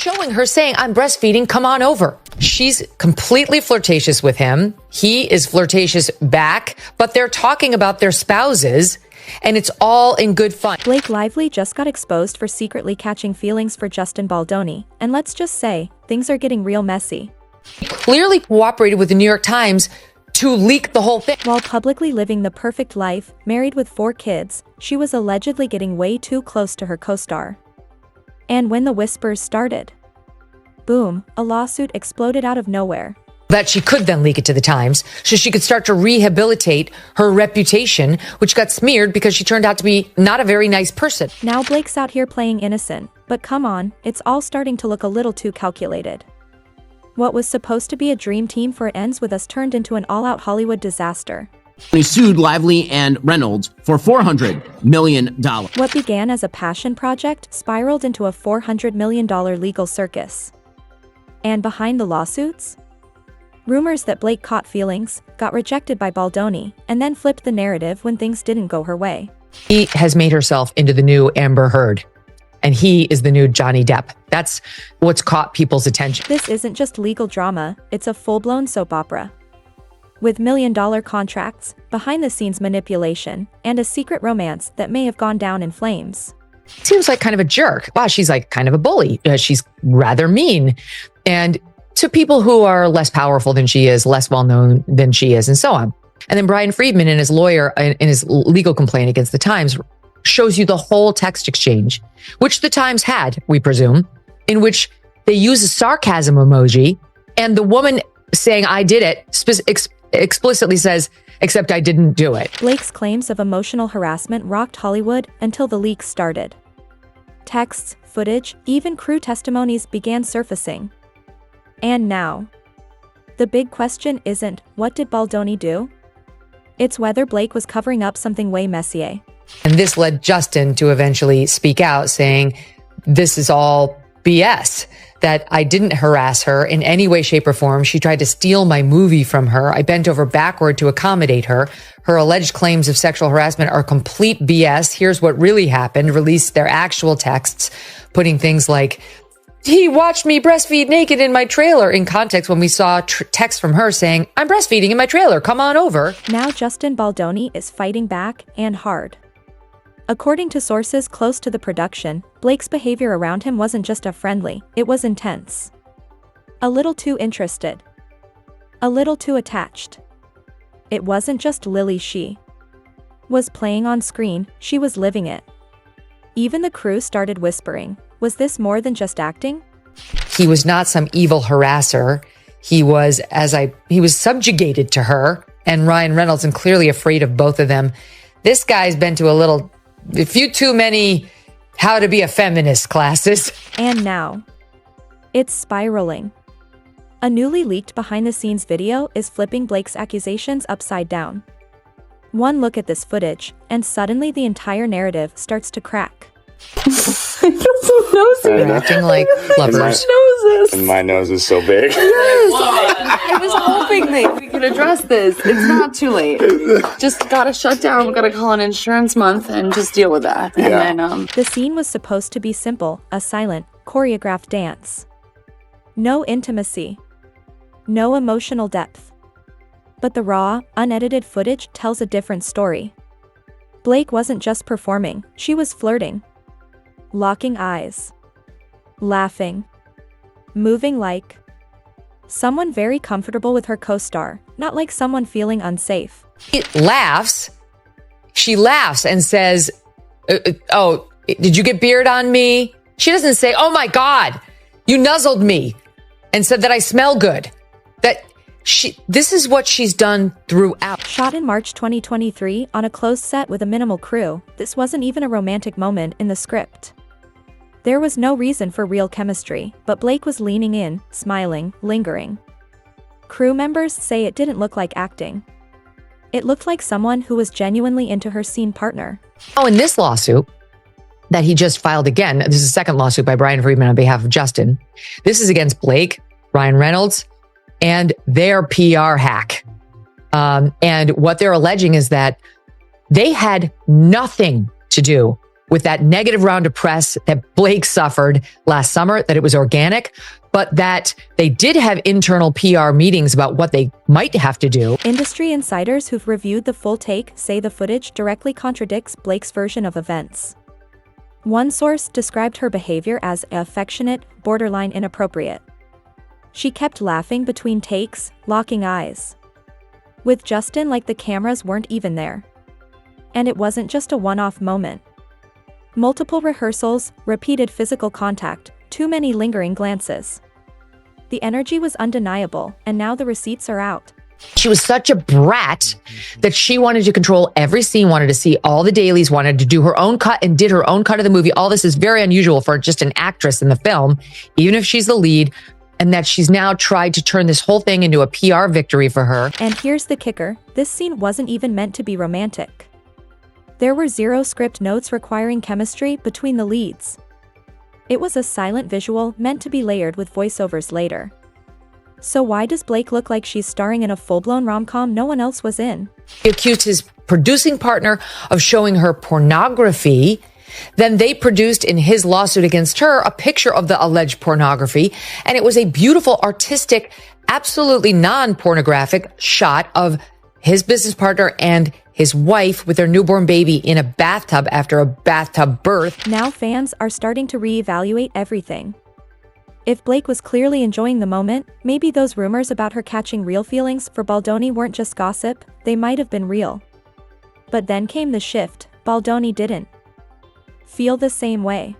showing her saying, I'm breastfeeding, come on over. She's completely flirtatious with him. He is flirtatious back, but they're talking about their spouses, and it's all in good fun. Blake Lively just got exposed for secretly catching feelings for Justin Baldoni, and let's just say, things are getting real messy. He clearly cooperated with the New York Times to leak the whole thing. While publicly living the perfect life, married with 4 kids, she was allegedly getting way too close to her co-star. And when the whispers started, boom, a lawsuit exploded out of nowhere. That she could then leak it to the Times so she could start to rehabilitate her reputation, which got smeared because she turned out to be not a very nice person. Now Blake's out here playing innocent, but come on, it's all starting to look a little too calculated. What was supposed to be a dream team for It Ends With Us turned into an all-out Hollywood disaster. He sued Lively and Reynolds for $400 million. What began as a passion project spiraled into a $400 million legal circus. And behind the lawsuits? Rumors that Blake caught feelings, got rejected by Baldoni, and then flipped the narrative when things didn't go her way. He has made herself into the new Amber Heard, and he is the new Johnny Depp. That's what's caught people's attention. This isn't just legal drama, it's a full-blown soap opera. With million-dollar contracts, behind-the-scenes manipulation, and a secret romance that may have gone down in flames. Seems like kind of a jerk. Wow, she's like kind of a bully. She's rather mean. And to people who are less powerful than she is, less well-known than she is, and so on. And then Brian Friedman and his lawyer in his legal complaint against the Times shows you the whole text exchange, which the Times had, we presume, in which they use a sarcasm emoji, and the woman saying, I did it, explicitly says, except I didn't do it. Blake's claims of emotional harassment rocked Hollywood until the leaks started. Texts, footage, even crew testimonies began surfacing. And now, the big question isn't, what did Baldoni do? It's whether Blake was covering up something way messier. And this led Justin to eventually speak out, saying, this is all BS, that I didn't harass her in any way, shape, or form. She tried to steal my movie from her. I bent over backward to accommodate her. Her alleged claims of sexual harassment are complete BS. Here's what really happened. Released their actual texts, putting things like, he watched me breastfeed naked in my trailer in context when we saw text from her saying, I'm breastfeeding in my trailer, come on over. Now Justin Baldoni is fighting back, and hard. According to sources close to the production, Blake's behavior around him wasn't just a friendly, it was intense. A little too interested. A little too attached. It wasn't just Lily she was playing on screen, she was living it. Even the crew started whispering, was this more than just acting? He was not some evil harasser. He was, he was subjugated to her, and Ryan Reynolds, and clearly afraid of both of them. This guy's been to a few too many how to be a feminist classes. And now, it's spiraling. A newly leaked behind-the-scenes video is flipping Blake's accusations upside down. One look at this footage, and suddenly the entire narrative starts to crack. They're acting like lovers. And my nose is so big. Yes, I was hoping that we could address this. It's not too late. Just gotta shut down. We gotta call an insurance month and just deal with that. Yeah. And then, The scene was supposed to be simple, a silent, choreographed dance. No intimacy. No emotional depth. But the raw, unedited footage tells a different story. Blake wasn't just performing, she was flirting. Locking eyes. Laughing. Moving like someone very comfortable with her co-star, not like someone feeling unsafe. She laughs and says, oh, did you get beard on me? She doesn't say, oh my God, you nuzzled me and said that I smell good. This is what she's done throughout. Shot in March 2023 on a closed set with a minimal crew, this wasn't even a romantic moment in the script. There was no reason for real chemistry, but Blake was leaning in, smiling, lingering. Crew members say it didn't look like acting. It looked like someone who was genuinely into her scene partner. Oh, in this lawsuit that he just filed again, this is a second lawsuit by Brian Friedman on behalf of Justin. This is against Blake, Ryan Reynolds, and their PR hack. And what they're alleging is that they had nothing to do with that negative round of press that Blake suffered last summer, that it was organic, but that they did have internal PR meetings about what they might have to do. Industry insiders who've reviewed the full take say the footage directly contradicts Blake's version of events. One source described her behavior as affectionate, borderline inappropriate. She kept laughing between takes, locking eyes with Justin like the cameras weren't even there. And it wasn't just a one-off moment. Multiple rehearsals, repeated physical contact, too many lingering glances. The energy was undeniable, and now the receipts are out. She was such a brat that she wanted to control every scene, wanted to see all the dailies, wanted to do her own cut and did her own cut of the movie. All this is very unusual for just an actress in the film, even if she's the lead, and that she's now tried to turn this whole thing into a PR victory for her. And here's the kicker, this scene wasn't even meant to be romantic. There were 0 script notes requiring chemistry between the leads. It was a silent visual meant to be layered with voiceovers later. So why does Blake look like she's starring in a full-blown rom-com no one else was in? He accused his producing partner of showing her pornography. Then they produced in his lawsuit against her a picture of the alleged pornography, and it was a beautiful, artistic, absolutely non-pornographic shot of his business partner and his wife with their newborn baby in a bathtub after a bathtub birth. Now fans are starting to reevaluate everything. If Blake was clearly enjoying the moment, maybe those rumors about her catching real feelings for Baldoni weren't just gossip, they might have been real. But then came the shift, Baldoni didn't feel the same way.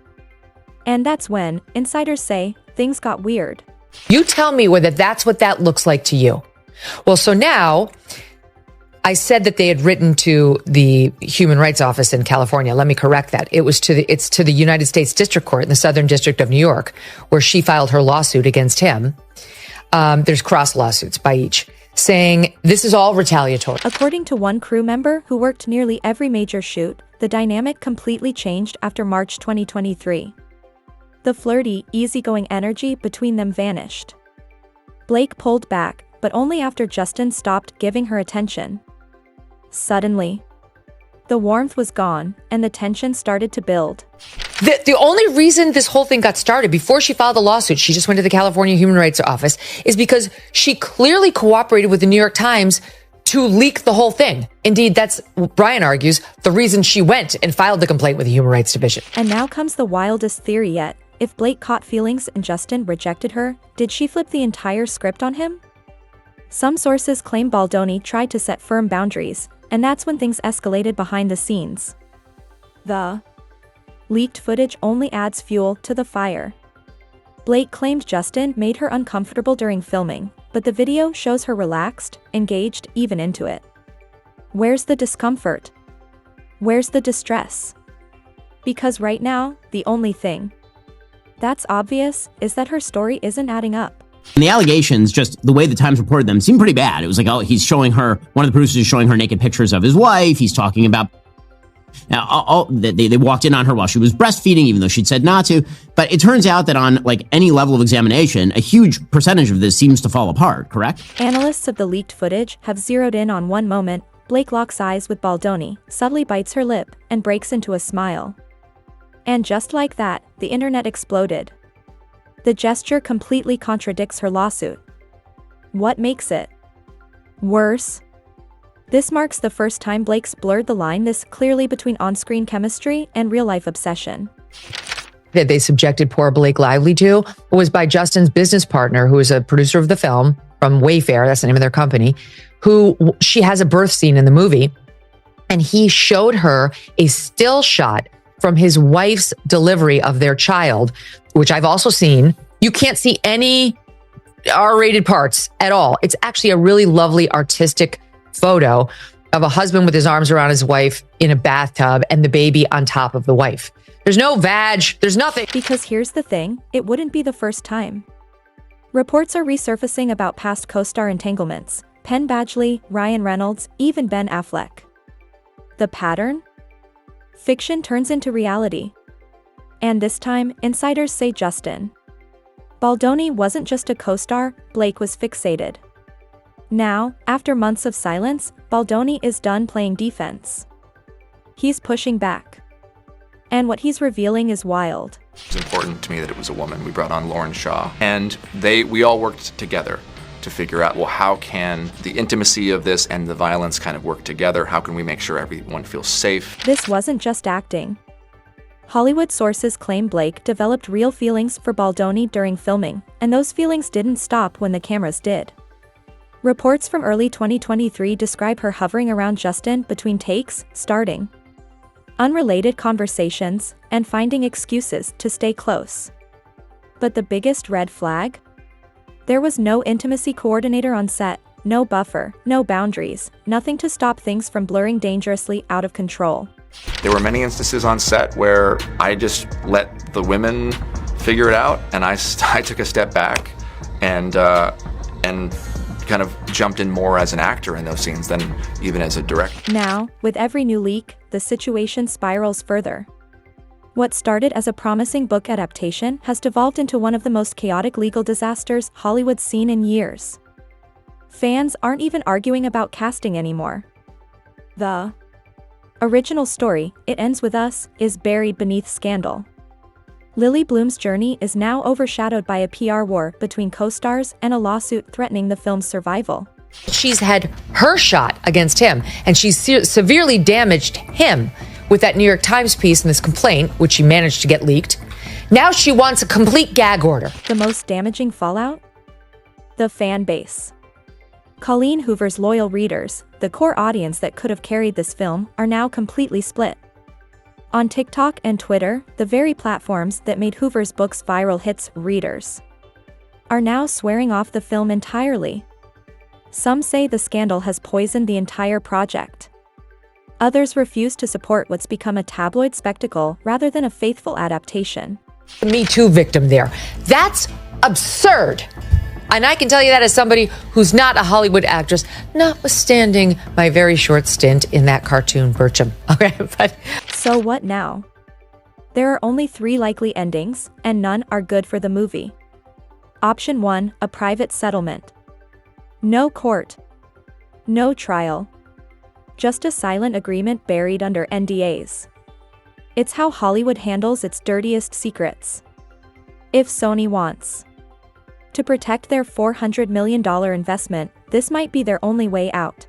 And that's when, insiders say, things got weird. You tell me whether that's what that looks like to you. Well, so now, I said that they had written to the Human Rights Office in California. Let me correct that. It's to the United States District Court in the Southern District of New York, where she filed her lawsuit against him. There's cross lawsuits by each, saying this is all retaliatory. According to one crew member who worked nearly every major shoot, the dynamic completely changed after March 2023. The flirty, easygoing energy between them vanished. Blake pulled back, but only after Justin stopped giving her attention. Suddenly, the warmth was gone, and the tension started to build. The only reason this whole thing got started before she filed the lawsuit, she just went to the California Human Rights Office, is because she clearly cooperated with the New York Times to leak the whole thing. Indeed, that's, Brian argues, the reason she went and filed the complaint with the Human Rights Division. And now comes the wildest theory yet. If Blake caught feelings and Justin rejected her, did she flip the entire script on him? Some sources claim Baldoni tried to set firm boundaries, and that's when things escalated behind the scenes. The leaked footage only adds fuel to the fire. Blake claimed Justin made her uncomfortable during filming, but the video shows her relaxed, engaged, even into it. Where's the discomfort? Where's the distress? Because right now, the only thing that's obvious is that her story isn't adding up. And the allegations, just the way the Times reported them, seemed pretty bad. It was like, oh, he's showing her, one of the producers is showing her naked pictures of his wife. He's talking about, they walked in on her while she was breastfeeding, even though she'd said not to. But it turns out that on like any level of examination, a huge percentage of this seems to fall apart, correct? Analysts of the leaked footage have zeroed in on one moment. Blake locks eyes with Baldoni, subtly bites her lip, and breaks into a smile. And just like that, the internet exploded. The gesture completely contradicts her lawsuit. What makes it worse? This marks the first time Blake's blurred the line this clearly between on-screen chemistry and real-life obsession. That they subjected poor Blake Lively to was by Justin's business partner, who is a producer of the film from Wayfair, that's the name of their company, who she has a birth scene in the movie, and he showed her a still shot from his wife's delivery of their child, which I've also seen. You can't see any R-rated parts at all. It's actually a really lovely artistic photo of a husband with his arms around his wife in a bathtub and the baby on top of the wife. There's no vag, there's nothing. Because here's the thing, it wouldn't be the first time. Reports are resurfacing about past co-star entanglements. Penn Badgley, Ryan Reynolds, even Ben Affleck. The pattern? Fiction turns into reality. And this time, insiders say Justin Baldoni wasn't just a co-star, Blake was fixated. Now, after months of silence, Baldoni is done playing defense. He's pushing back. And what he's revealing is wild. It's important to me that it was a woman. We brought on Lauren Shaw, and we all worked together to figure out, well, how can the intimacy of this and the violence kind of work together? How can we make sure everyone feels safe? This wasn't just acting. Hollywood sources claim Blake developed real feelings for Baldoni during filming, and those feelings didn't stop when the cameras did. Reports from early 2023 describe her hovering around Justin between takes, starting unrelated conversations, and finding excuses to stay close. But the biggest red flag? There was no intimacy coordinator on set, no buffer, no boundaries, nothing to stop things from blurring dangerously out of control. There were many instances on set where I just let the women figure it out, and I took a step back and kind of jumped in more as an actor in those scenes than even as a director. Now, with every new leak, the situation spirals further. What started as a promising book adaptation has devolved into one of the most chaotic legal disasters Hollywood's seen in years. Fans aren't even arguing about casting anymore. The original story, It Ends With Us, is buried beneath scandal. Lily Bloom's journey is now overshadowed by a PR war between co-stars and a lawsuit threatening the film's survival. She's had her shot against him, and she's severely damaged him with that New York Times piece and this complaint, which she managed to get leaked. Now she wants a complete gag order. The most damaging fallout? The fan base. Colleen Hoover's loyal readers, the core audience that could have carried this film, are now completely split. On TikTok and Twitter, the very platforms that made Hoover's books viral hits, readers are now swearing off the film entirely. Some say the scandal has poisoned the entire project. Others refuse to support what's become a tabloid spectacle rather than a faithful adaptation. The Me Too victim there. That's absurd. And I can tell you that as somebody who's not a Hollywood actress, notwithstanding my very short stint in that cartoon Bircham. Okay, but so what now? There are only 3 likely endings, and none are good for the movie. Option 1, a private settlement. No court. No trial. Just a silent agreement buried under NDAs. It's how Hollywood handles its dirtiest secrets. If Sony wants to protect their $400 million investment, this might be their only way out.